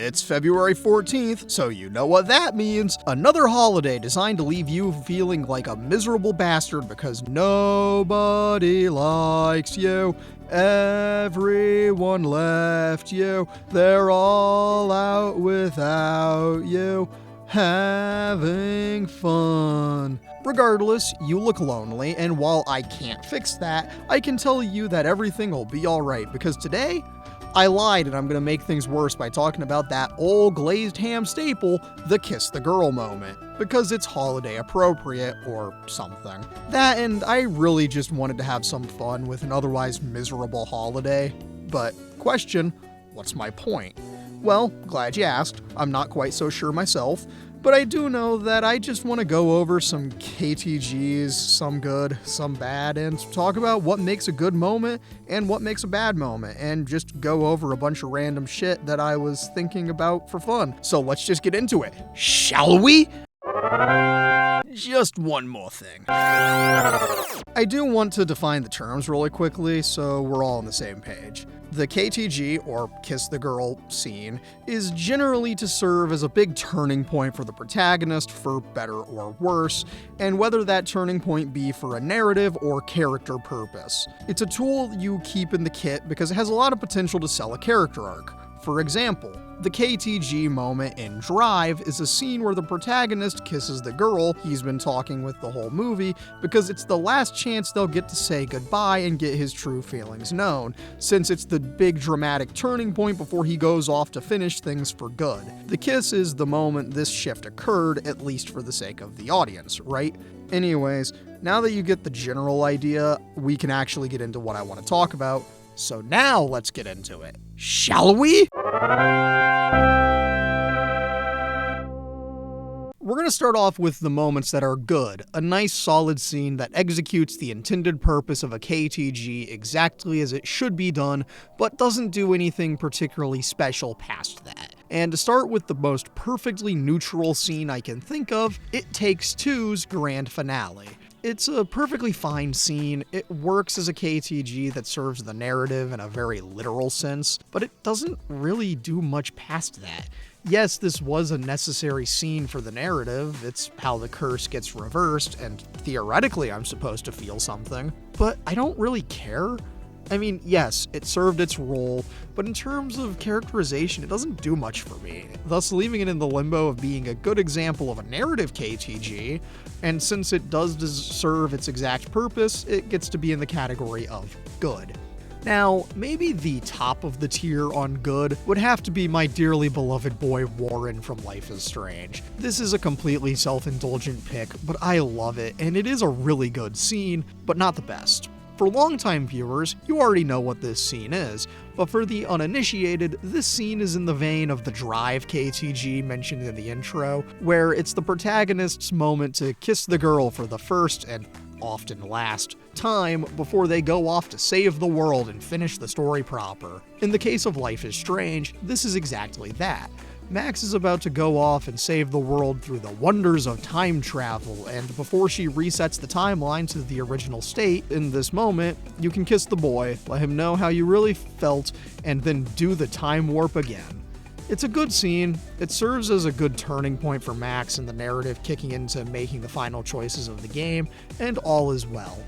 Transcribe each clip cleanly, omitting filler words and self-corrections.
It's February 14th, so you know what that means. Another holiday designed to leave you feeling like a miserable bastard because nobody likes you. Everyone left you. They're all out without you. Having fun. Regardless, you look lonely, and while I can't fix that, I can tell you that everything will be alright, because today, I lied and I'm gonna make things worse by talking about that old glazed ham staple, the kiss the girl moment, because it's holiday appropriate or something. That, and I really just wanted to have some fun with an otherwise miserable holiday. But, question, what's my point? Well, glad you asked. I'm not quite so sure myself, but I do know that I just want to go over some KTGs, some good, some bad, and talk about what makes a good moment and what makes a bad moment, and just go over a bunch of random shit that I was thinking about for fun. So let's just get into it, shall we? Just one more thing. I do want to define the terms really quickly so we're all on the same page. The KTG, or Kiss the Girl, scene is generally to serve as a big turning point for the protagonist, for better or worse, and whether that turning point be for a narrative or character purpose. It's a tool you keep in the kit because it has a lot of potential to sell a character arc. For example, the KTG moment in Drive is a scene where the protagonist kisses the girl he's been talking with the whole movie because it's the last chance they'll get to say goodbye and get his true feelings known, since it's the big dramatic turning point before he goes off to finish things for good. The kiss is the moment this shift occurred, at least for the sake of the audience, right? Anyways, now that you get the general idea, we can actually get into what I want to talk about. So now let's get into it, shall we? We're going to start off with the moments that are good, a nice solid scene that executes the intended purpose of a KTG exactly as it should be done, but doesn't do anything particularly special past that. And to start with the most perfectly neutral scene I can think of, It Takes Two's grand finale. It's a perfectly fine scene, it works as a KTG that serves the narrative in a very literal sense, but it doesn't really do much past that. Yes, this was a necessary scene for the narrative, it's how the curse gets reversed, and theoretically I'm supposed to feel something, but I don't really care. I mean, yes, it served its role, but in terms of characterization, it doesn't do much for me, thus leaving it in the limbo of being a good example of a narrative KTG, and since it does serve its exact purpose, it gets to be in the category of good. Now, maybe the top of the tier on good would have to be my dearly beloved boy Warren from Life is Strange. This is a completely self-indulgent pick, but I love it, and it is a really good scene, but not the best. For longtime viewers, you already know what this scene is, but for the uninitiated, this scene is in the vein of the Drive KTG mentioned in the intro, where it's the protagonist's moment to kiss the girl for the first, and often last, time before they go off to save the world and finish the story proper. In the case of Life is Strange, this is exactly that. Max is about to go off and save the world through the wonders of time travel, and before she resets the timeline to the original state, in this moment, you can kiss the boy, let him know how you really felt, and then do the time warp again. It's a good scene, it serves as a good turning point for Max and the narrative kicking into making the final choices of the game, and all is well.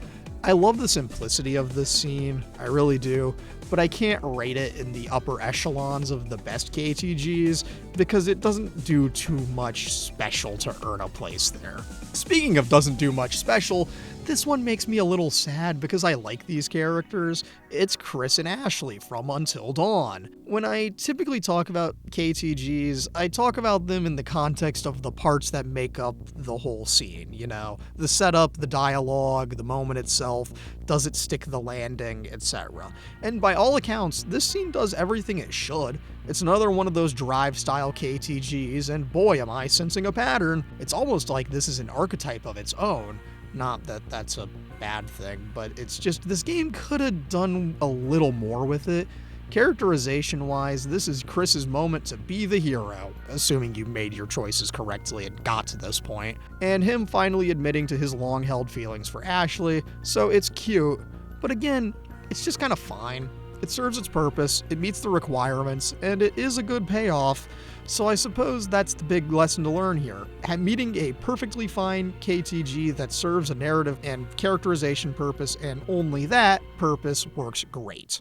I love the simplicity of this scene, I really do, but I can't rate it in the upper echelons of the best KTGs because it doesn't do too much special to earn a place there. Speaking of doesn't do much special, this one makes me a little sad because I like these characters. It's Chris and Ashley from Until Dawn. When I typically talk about KTGs, I talk about them in the context of the parts that make up the whole scene, you know, the setup, the dialogue, the moment itself, does it stick the landing, etc. And by all accounts, this scene does everything it should. It's another one of those Drive-style KTGs, and boy am I sensing a pattern. It's almost like this is an archetype of its own. Not that that's a bad thing, but it's just this game could have done a little more with it. Characterization-wise, this is Chris's moment to be the hero, assuming you made your choices correctly and got to this point, and him finally admitting to his long-held feelings for Ashley, so it's cute, but again, it's just kind of fine. It serves its purpose, it meets the requirements, and it is a good payoff. So I suppose that's the big lesson to learn here. Meeting a perfectly fine KTG that serves a narrative and characterization purpose, and only that purpose, works great.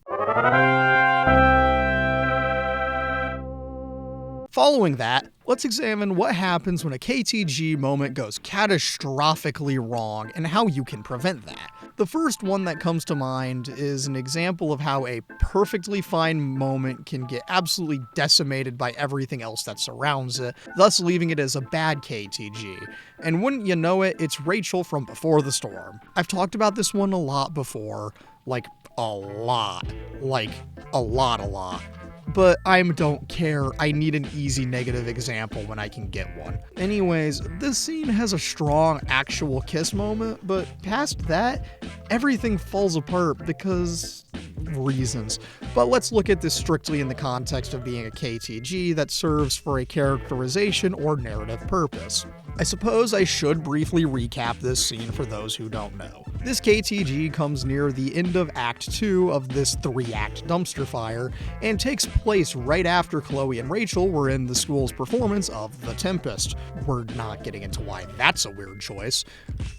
Following that, let's examine what happens when a KTG moment goes catastrophically wrong and how you can prevent that. The first one that comes to mind is an example of how a perfectly fine moment can get absolutely decimated by everything else that surrounds it, thus leaving it as a bad KTG. And wouldn't you know it, it's Rachel from Before the Storm. I've talked about this one a lot before, like a lot. But I don't care, I need an easy negative example when I can get one. Anyways, this scene has a strong actual kiss moment, but past that, everything falls apart because reasons. But let's look at this strictly in the context of being a KTG that serves for a characterization or narrative purpose. I suppose I should briefly recap this scene for those who don't know. This KTG comes near the end of Act 2 of this 3-act dumpster fire, and takes place right after Chloe and Rachel were in the school's performance of The Tempest. We're not getting into why that's a weird choice.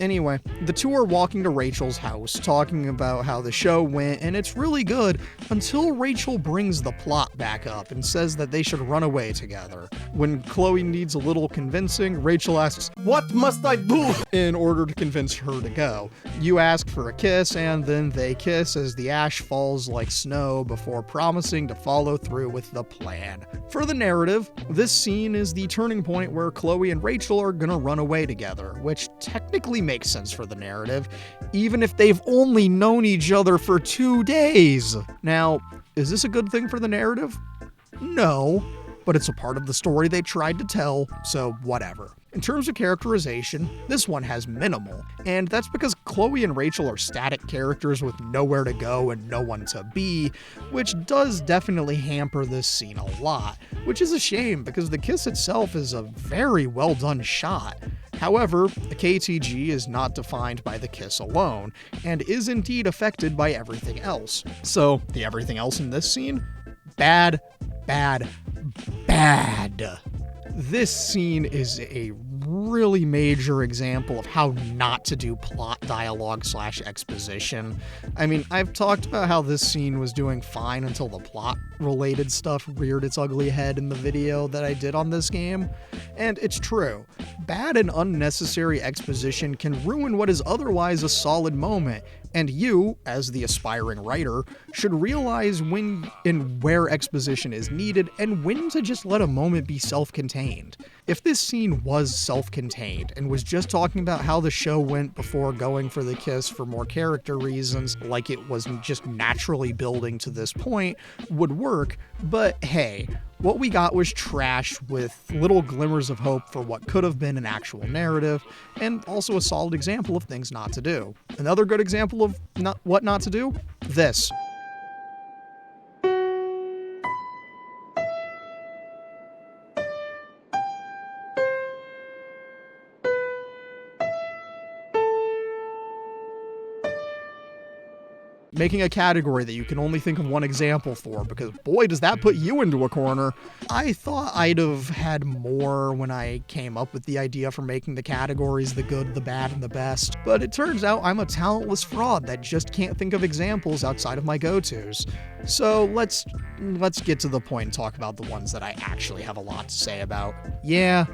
Anyway, the two are walking to Rachel's house, talking about how the show went, and it's really good, until Rachel brings the plot back up and says that they should run away together. When Chloe needs a little convincing, Rachel asks, "What must I do?" in order to convince her to go. You ask for a kiss, and then they kiss as the ash falls like snow before promising to follow through with the plan. For the narrative, this scene is the turning point where Chloe and Rachel are gonna run away together, which technically makes sense for the narrative, even if they've only known each other for 2 days. Now, is this a good thing for the narrative? No, but it's a part of the story they tried to tell, so whatever. In terms of characterization, this one has minimal, and that's because Chloe and Rachel are static characters with nowhere to go and no one to be, which does definitely hamper this scene a lot, which is a shame because the kiss itself is a very well done shot. However, a KTG is not defined by the kiss alone, and is indeed affected by everything else. So, the everything else in this scene? Bad, bad, bad. This scene is a really major example of how not to do plot dialogue / exposition. I mean, I've talked about how this scene was doing fine until the plot related stuff reared its ugly head in the video that I did on this game, and it's true. Bad and unnecessary exposition can ruin what is otherwise a solid moment, and you, as the aspiring writer, should realize when and where exposition is needed and when to just let a moment be self-contained. If this scene was self-contained and was just talking about how the show went before going for the kiss for more character reasons, like it was just naturally building to this point, would work, but hey, what we got was trash with little glimmers of hope for what could have been an actual narrative, and also a solid example of things not to do. Another good example of what not to do? This. Making a category that you can only think of one example for, because boy does that put you into a corner. I thought I'd have had more when I came up with the idea for making the categories the good, the bad, and the best, but it turns out I'm a talentless fraud that just can't think of examples outside of my go-tos. So let's get to the point and talk about the ones that I actually have a lot to say about. Yeah.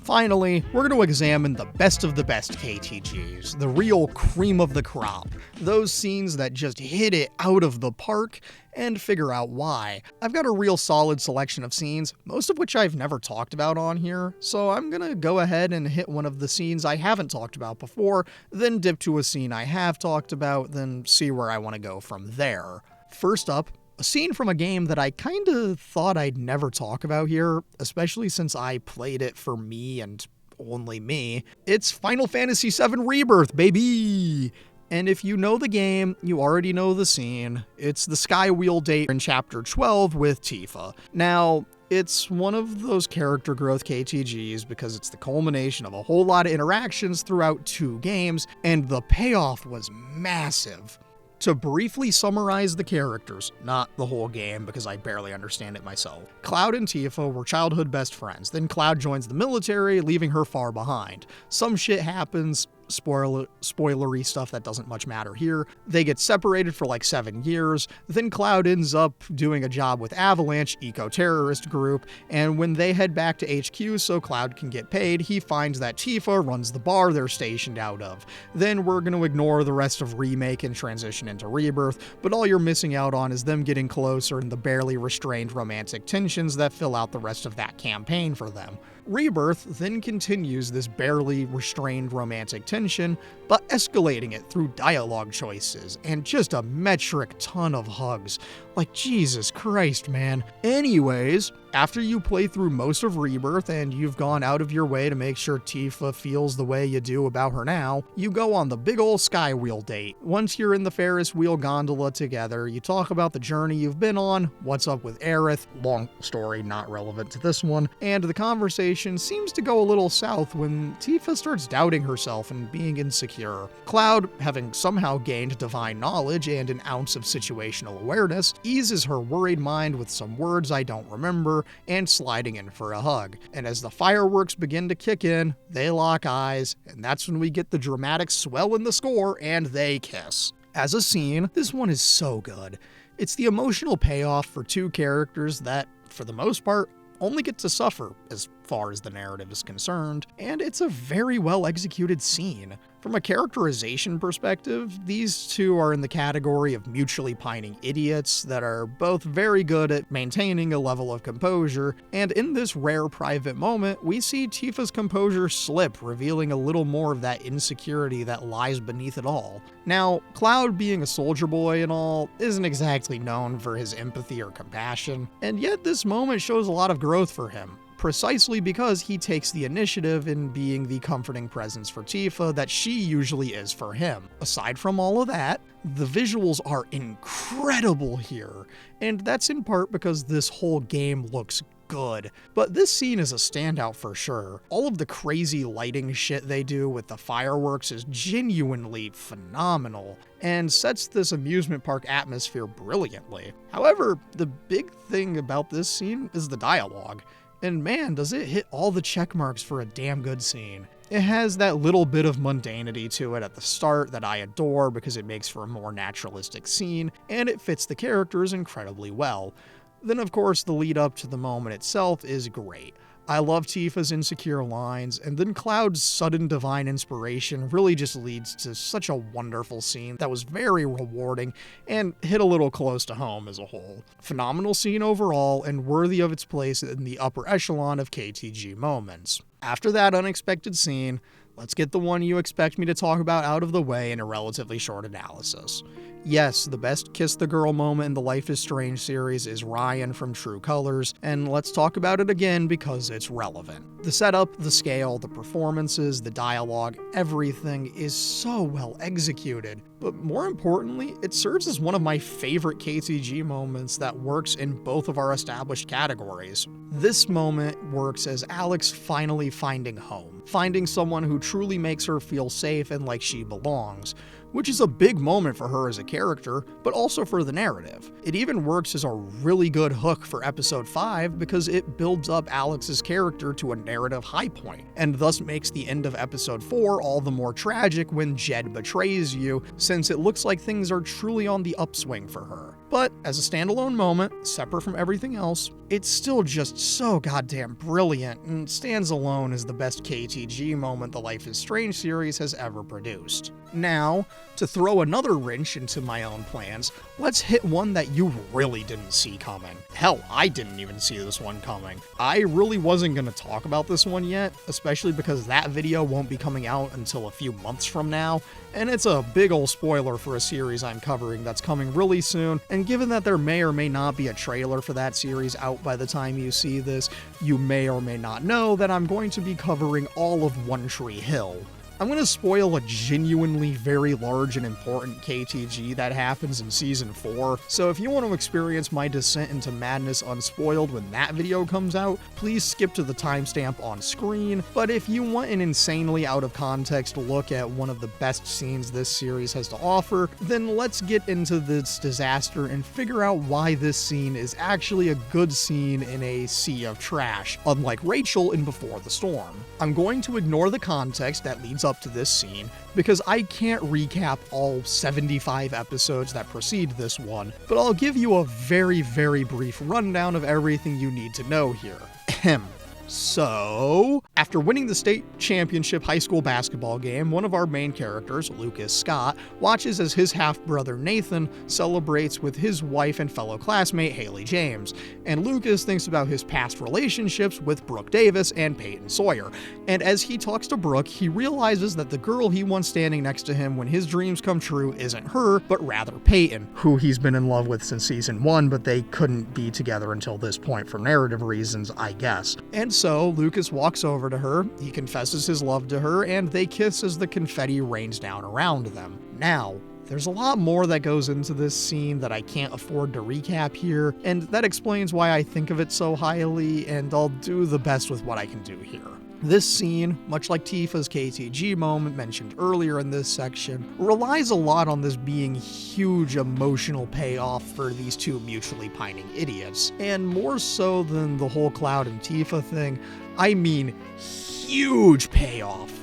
Finally, we're going to examine the best of the best KTGs, the real cream of the crop, those scenes that just hit it out of the park, and figure out why. I've got a real solid selection of scenes, most of which I've never talked about on here, so I'm gonna go ahead and hit one of the scenes I haven't talked about before, then dip to a scene I have talked about, then see where I want to go from there. First up, a scene from a game that I kinda thought I'd never talk about here, especially since I played it for me and only me. It's Final Fantasy VII Rebirth, baby! And if you know the game, you already know the scene. It's the Skywheel date in Chapter 12 with Tifa. Now, It's one of those character growth KTGs because it's the culmination of a whole lot of interactions throughout 2 games, and the payoff was massive. To briefly summarize the characters, not the whole game because I barely understand it myself, Cloud and Tifa were childhood best friends, then Cloud joins the military, leaving her far behind. Some shit happens, spoilery stuff that doesn't much matter here. They get separated for like 7 years, then Cloud ends up doing a job with Avalanche, eco-terrorist group, and when they head back to HQ so Cloud can get paid, he finds that Tifa runs the bar they're stationed out of. Then we're going to ignore the rest of Remake and transition into Rebirth, but all you're missing out on is them getting closer and the barely restrained romantic tensions that fill out the rest of that campaign for them. Rebirth then continues this barely restrained romantic tension, but escalating it through dialogue choices and just a metric ton of hugs. Like, Jesus Christ, man. Anyways, after you play through most of Rebirth and you've gone out of your way to make sure Tifa feels the way you do about her now, you go on the big ol' Skywheel date. Once you're in the Ferris wheel gondola together, you talk about the journey you've been on, what's up with Aerith, long story not relevant to this one, and the conversation seems to go a little south when Tifa starts doubting herself and being insecure. Cloud, having somehow gained divine knowledge and an ounce of situational awareness, eases her worried mind with some words I don't remember and sliding in for a hug. And as the fireworks begin to kick in, they lock eyes, and that's when we get the dramatic swell in the score and they kiss. As a scene, this one is so good. It's the emotional payoff for 2 characters that, for the most part, only get to suffer as far as the narrative is concerned, and it's a very well executed scene. From a characterization perspective, these 2 are in the category of mutually pining idiots that are both very good at maintaining a level of composure, and in this rare private moment, we see Tifa's composure slip, revealing a little more of that insecurity that lies beneath it all. Now, Cloud being a soldier boy and all, isn't exactly known for his empathy or compassion, and yet this moment shows a lot of growth for him. Precisely because he takes the initiative in being the comforting presence for Tifa that she usually is for him. Aside from all of that, the visuals are incredible here, and that's in part because this whole game looks good. But this scene is a standout for sure. All of the crazy lighting shit they do with the fireworks is genuinely phenomenal, and sets this amusement park atmosphere brilliantly. However, the big thing about this scene is the dialogue. And man, does it hit all the check marks for a damn good scene. It has that little bit of mundanity to it at the start that I adore because it makes for a more naturalistic scene, and it fits the characters incredibly well. Then of course the lead up to the moment itself is great. I love Tifa's insecure lines, and then Cloud's sudden divine inspiration really just leads to such a wonderful scene that was very rewarding and hit a little close to home as a whole. Phenomenal scene overall and worthy of its place in the upper echelon of KTG moments. After that unexpected scene, let's get the one you expect me to talk about out of the way in a relatively short analysis. Yes, the best Kiss the Girl moment in the Life is Strange series is Ryan from True Colors, and let's talk about it again because it's relevant. The setup, the scale, the performances, the dialogue, everything is so well executed. But more importantly, it serves as one of my favorite KTG moments that works in both of our established categories. This moment works as Alex finally finding home, finding someone who truly makes her feel safe and like she belongs, which is a big moment for her as a character, but also for the narrative. It even works as a really good hook for episode 5 because it builds up Alex's character to a narrative high point, and thus makes the end of episode 4 all the more tragic when Jed betrays you, since it looks like things are truly on the upswing for her. But as a standalone moment, separate from everything else, it's still just so goddamn brilliant and stands alone as the best KTG moment the Life is Strange series has ever produced. Now, to throw another wrench into my own plans, let's hit one that you really didn't see coming. Hell, I didn't even see this one coming. I really wasn't going to talk about this one yet, especially because that video won't be coming out until a few months from now, and it's a big ol' spoiler for a series I'm covering that's coming really soon, and given that there may or may not be a trailer for that series out by the time you see this, you may or may not know that I'm going to be covering all of One Tree Hill. I'm going to spoil a genuinely very large and important KTG that happens in Season 4, so if you want to experience my descent into madness unspoiled when that video comes out, please skip to the timestamp on screen, but if you want an insanely out of context look at one of the best scenes this series has to offer, then let's get into this disaster and figure out why this scene is actually a good scene in a sea of trash, unlike Rachel in Before the Storm. I'm going to ignore the context that leads up to this scene, because I can't recap all 75 episodes that precede this one, but I'll give you a very, very brief rundown of everything you need to know here. Ahem. So, after winning the state championship high school basketball game, one of our main characters, Lucas Scott, watches as his half-brother Nathan celebrates with his wife and fellow classmate Haley James, and Lucas thinks about his past relationships with Brooke Davis and Peyton Sawyer, and as he talks to Brooke, he realizes that the girl he wants standing next to him when his dreams come true isn't her, but rather Peyton, who he's been in love with since Season 1, but they couldn't be together until this point for narrative reasons, I guess. And so, Lucas walks over to her, he confesses his love to her, and they kiss as the confetti rains down around them. Now, there's a lot more that goes into this scene that I can't afford to recap here, and that explains why I think of it so highly, and I'll do the best with what I can do here. This scene, much like Tifa's KTG moment mentioned earlier in this section, relies a lot on this being huge emotional payoff for these two mutually pining idiots. And more so than the whole Cloud and Tifa thing, I mean huge payoff.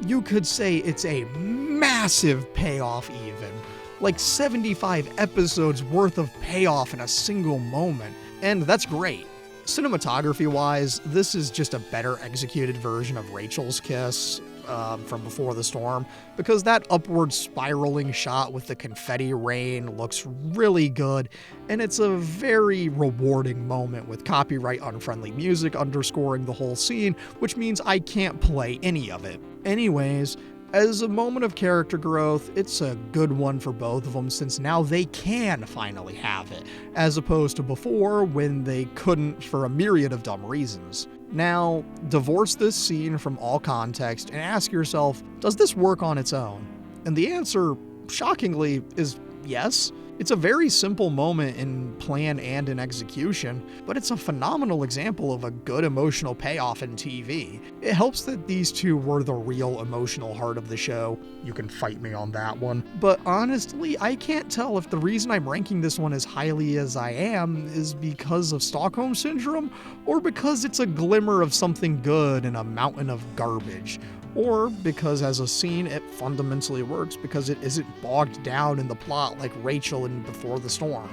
You could say it's a massive payoff even. Like 75 episodes worth of payoff in a single moment. And that's great. Cinematography-wise, this is just a better executed version of Rachel's kiss from Before the Storm, because that upward spiraling shot with the confetti rain looks really good, and it's a very rewarding moment with copyright-unfriendly music underscoring the whole scene, which means I can't play any of it. Anyways, as a moment of character growth, it's a good one for both of them since now they can finally have it, as opposed to before when they couldn't for a myriad of dumb reasons. Now, divorce this scene from all context and ask yourself, does this work on its own? And the answer, shockingly, is yes. It's a very simple moment in plan and in execution, but it's a phenomenal example of a good emotional payoff in TV. It helps that these two were the real emotional heart of the show. You can fight me on that one. But honestly, I can't tell if the reason I'm ranking this one as highly as I am is because of Stockholm Syndrome, or because it's a glimmer of something good in a mountain of garbage. Or because as a scene it fundamentally works because it isn't bogged down in the plot like Rachel in Before the Storm.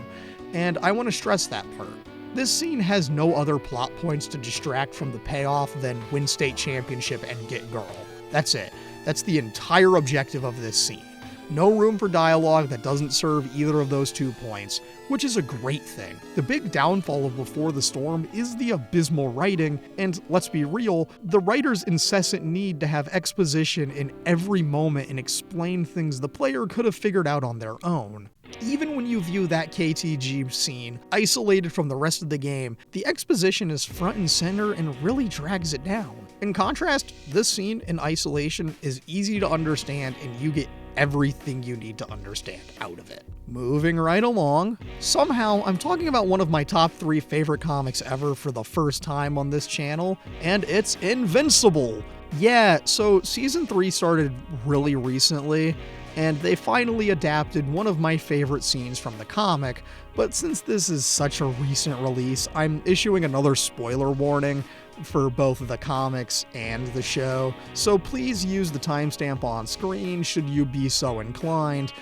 And I want to stress that part. This scene has no other plot points to distract from the payoff than win state championship and get girl. That's it. That's the entire objective of this scene. No room for dialogue that doesn't serve either of those 2 points, which is a great thing. The big downfall of Before the Storm is the abysmal writing, and let's be real, the writer's incessant need to have exposition in every moment and explain things the player could have figured out on their own. Even when you view that KTG scene isolated from the rest of the game, the exposition is front and center and really drags it down. In contrast, this scene in isolation is easy to understand and you get everything you need to understand out of it. Moving right along, somehow I'm talking about one of my top 3 favorite comics ever for the first time on this channel, and it's Invincible! Yeah, so Season 3 started really recently, and they finally adapted one of my favorite scenes from the comic, but since this is such a recent release, I'm issuing another spoiler warning for both the comics and the show, so please use the timestamp on screen should you be so inclined,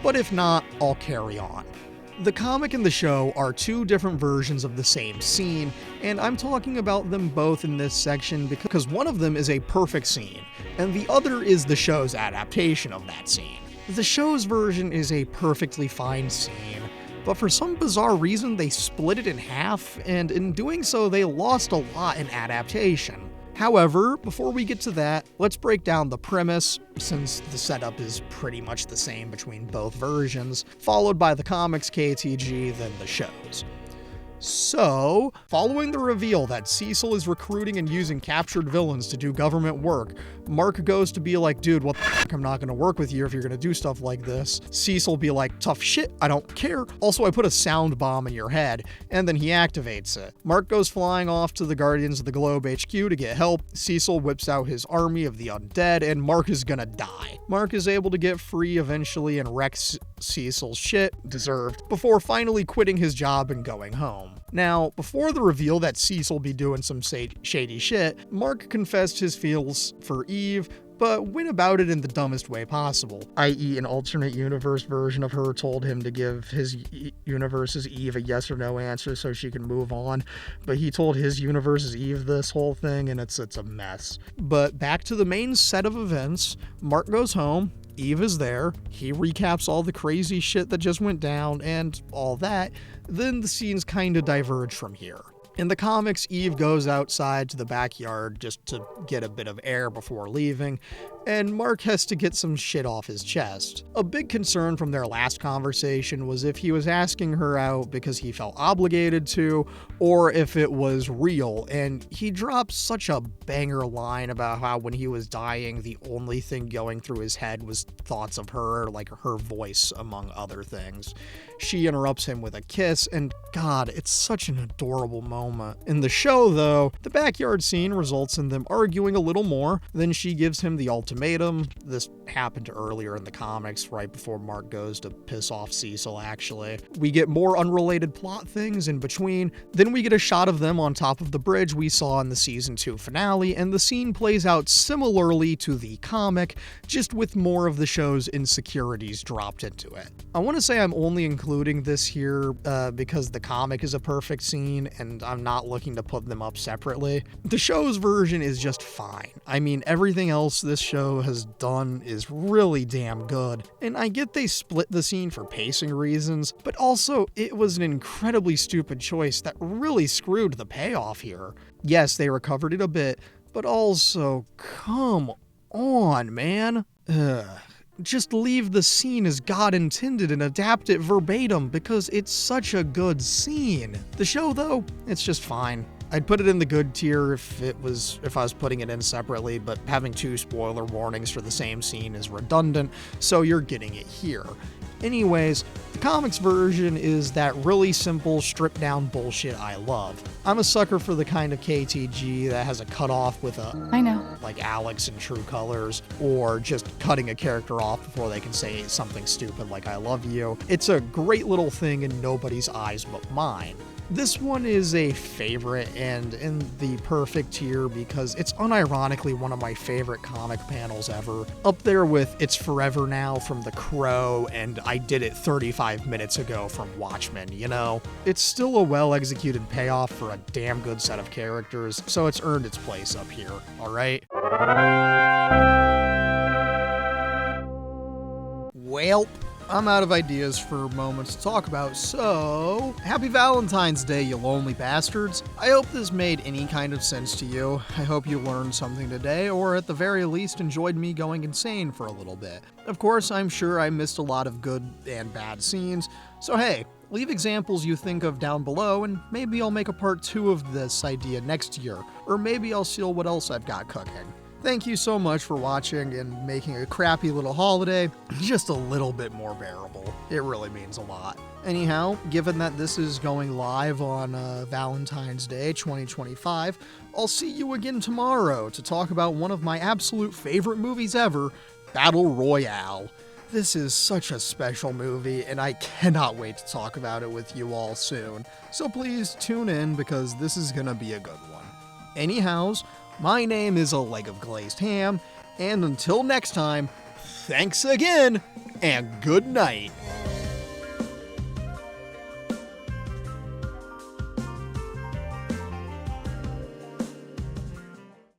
but if not, I'll carry on. The comic and the show are 2 different versions of the same scene, and I'm talking about them both in this section because one of them is a perfect scene, and the other is the show's adaptation of that scene. The show's version is a perfectly fine scene, but for some bizarre reason they split it in half, and in doing so they lost a lot in adaptation. However, before we get to that, let's break down the premise, since the setup is pretty much the same between both versions, followed by the comics KTG, then the shows. So, following the reveal that Cecil is recruiting and using captured villains to do government work, Mark goes to be like, dude, what the fuck, I'm not gonna work with you if you're gonna do stuff like this. Cecil be like, tough shit, I don't care. Also, I put a sound bomb in your head, and then he activates it. Mark goes flying off to the Guardians of the Globe HQ to get help. Cecil whips out his army of the undead, and Mark is gonna die. Mark is able to get free eventually and wrecks Cecil's shit, deserved, before finally quitting his job and going home. Now, before the reveal that Cecil be doing some shady shit, Mark confessed his feels for Eve, but went about it in the dumbest way possible, i.e. an alternate universe version of her told him to give his universe's Eve a yes or no answer so she can move on, but he told his universe's Eve this whole thing, and it's a mess. But back to the main set of events, Mark goes home, Eve is there, he recaps all the crazy shit that just went down and all that, then the scenes kinda diverge from here. In the comics, Eve goes outside to the backyard just to get a bit of air before leaving, and Mark has to get some shit off his chest. A big concern from their last conversation was if he was asking her out because he felt obligated to, or if it was real, and he dropped such a banger line about how when he was dying, the only thing going through his head was thoughts of her, like her voice, among other things. She interrupts him with a kiss, and God, it's such an adorable moment. In the show, though, the backyard scene results in them arguing a little more, then she gives him the ultimatum. This happened earlier in the comics, right before Mark goes to piss off Cecil, actually. We get more unrelated plot things in between, then we get a shot of them on top of the bridge we saw in the season 2 finale, and the scene plays out similarly to the comic, just with more of the show's insecurities dropped into it. I want to say I'm only including this here because the comic is a perfect scene, and I'm not looking to put them up separately. The show's version is just fine. I mean, everything else this show has done is really damn good, and I get they split the scene for pacing reasons, but also it was an incredibly stupid choice that really screwed the payoff here. Yes, they recovered it a bit, but also, come on, man. Just leave the scene as God intended and adapt it verbatim because it's such a good scene. The show, though, it's just fine. I'd put it in the good tier if I was putting it in separately, but having 2 spoiler warnings for the same scene is redundant, so you're getting it here. Anyways, the comics version is that really simple, stripped down bullshit I love. I'm a sucker for the kind of KTG that has a cutoff with I know. like Alex in True Colors, or just cutting a character off before they can say something stupid like I love you. It's a great little thing in nobody's eyes but mine. This one is a favorite and in the perfect tier because it's unironically one of my favorite comic panels ever. Up there with It's Forever Now from The Crow and I Did It 35 minutes ago from Watchmen, you know? It's still a well-executed payoff for a damn good set of characters, so it's earned its place up here, alright? Well, I'm out of ideas for moments to talk about, so happy Valentine's Day, you lonely bastards. I hope this made any kind of sense to you. I hope you learned something today, or at the very least enjoyed me going insane for a little bit. Of course, I'm sure I missed a lot of good and bad scenes, so hey, leave examples you think of down below, and maybe I'll make a part 2 of this idea next year, or maybe I'll see what else I've got cooking. Thank you so much for watching and making a crappy little holiday just a little bit more bearable. It really means a lot. Anyhow, given that this is going live on Valentine's Day 2025, I'll see you again tomorrow to talk about one of my absolute favorite movies ever, Battle Royale. This is such a special movie, and I cannot wait to talk about it with you all soon. So please tune in because this is gonna be a good one. Anyhows, my name is A Leg of Glazed Ham, and until next time, thanks again, and good night.